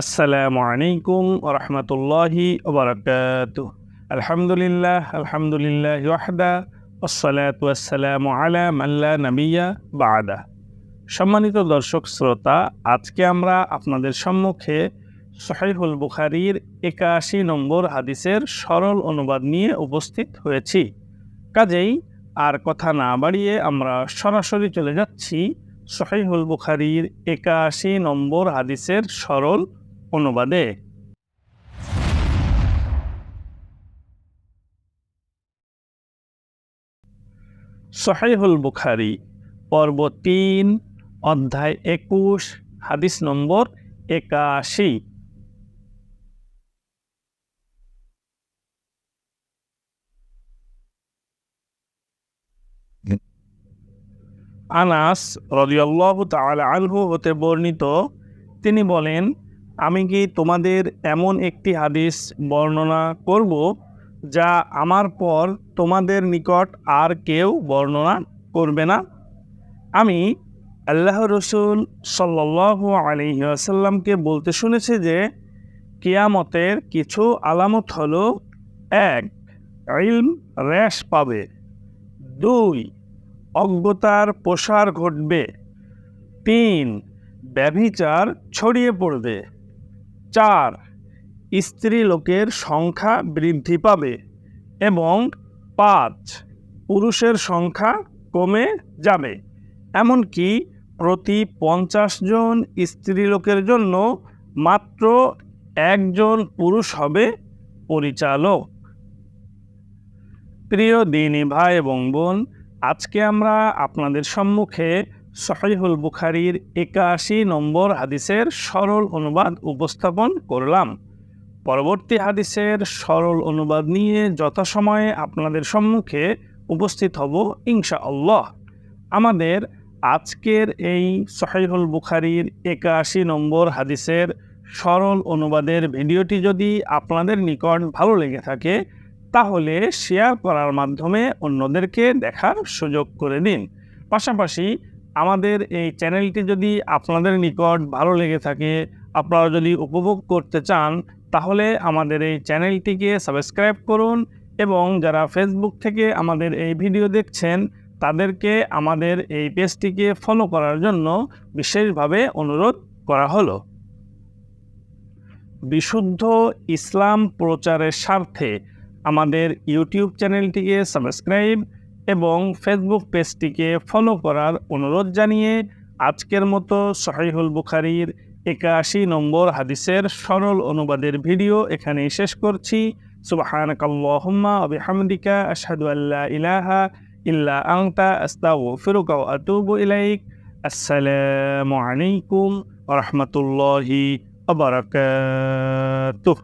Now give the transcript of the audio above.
আসসালামু আলাইকুম ওয়া রাহমাতুল্লাহি ওয়া বারাকাতুহু। আলহামদুলিল্লাহি ওয়াহদা ওয়াসসালাতু ওয়াসসালামু আলা মান লা নাবিয়্যা বা'দা। সম্মানিত দর্শক শ্রোতা, আজকে আমরা আপনাদের সম্মুখে সহিহুল বুখারীর ৮১ নম্বর হাদিসের সরল অনুবাদ নিয়ে উপস্থিত হয়েছি। কাজেই আর কথা না বাড়িয়ে আমরা সরাসরি চলে যাচ্ছি সহিহুল বুখারীর ৮১ নম্বর হাদিসের সরল অনুবাদে। সহিহুল বুখারী পর্ব ৩ অধ্যায় ২১ হাদিস নম্বর ৮১। আনাস রাদিয়াল্লাহু তাআলা আনহু হতে বর্ণিত, তিনি বলেন, আমি কি তোমাদের এমন একটি হাদিস বর্ণনা করব যা আমার পর তোমাদের নিকট আর কেউ বর্ণনা করবে না? আমি আল্লাহর রাসূল সাল্লাল্লাহু আলাইহি ওয়াসাল্লামকে বলতে শুনেছি যে কিয়ামতের কিছু আলামত হলো: ১. ইলম হ্রাস পাবে। ২. অজ্ঞতার প্রসার ঘটবে। ৩. ব্যভিচার ছড়িয়ে পড়বে। ৪. স্ত্রী লোকের সংখ্যা বৃদ্ধি পাবে। এবং ৫. পুরুষের সংখ্যা কমে যাবে, এমনকি প্রতি ৫০ জন স্ত্রী লোকের জন্য মাত্র একজন পুরুষ হবে পরিচালক। প্রিয় দ্বীনী ভাই এবং বোন, আজকে আমরা আপনাদের সম্মুখে সহিহুল বুখারীর ৮১ নম্বর হাদিসের সরল অনুবাদ উপস্থাপন করলাম। পরবর্তী হাদিসের সরল অনুবাদ নিয়ে যথাসময়ে আপনাদের সম্মুখে উপস্থিত হব ইনশাআল্লাহ। আমাদের আজকের এই সহিহুল বুখারীর ৮১ নম্বর হাদিসের সরল অনুবাদের ভিডিওটি যদি আপনাদের নিকট ভালো লেগে থাকে, তাহলে শেয়ার করার মাধ্যমে অন্যদেরকে দেখার সুযোগ করে দিন। পাশাপাশি আমাদের এই চ্যানেলটি যদি আপনাদের নিকট ভালো লেগে থাকে, আপনারা যদি উপভোগ করতে চান, তাহলে আমাদের এই চ্যানেলটিকে সাবস্ক্রাইব করুন এবং যারা ফেসবুক থেকে আমাদের এই ভিডিও দেখছেন তাদেরকে আমাদের এই পেজটিকে ফলো করার জন্য বিশেষভাবে অনুরোধ করা হলো। বিশুদ্ধ ইসলাম প্রচারের স্বার্থে আমাদের ইউটিউব চ্যানেলটিকে সাবস্ক্রাইব এবং ফেসবুক পেজটিকে ফলো করার অনুরোধ জানিয়ে আজকের মতো সহিহুল বুখারীর ৮১ নম্বর হাদিসের সরল অনুবাদের ভিডিও এখানেই শেষ করছি। সুবহানাকাল্লাহুম্মা ওয়া বিহামদিকা আশহাদু আল্লা ইলাহা ইল্লা আনতা আস্তাগফিরুকা ওয়া আতুবু ইলাইক। আসসালামু আলাইকুম ওয়া রাহমাতুল্লাহি ওয়া বারাকাতুহু।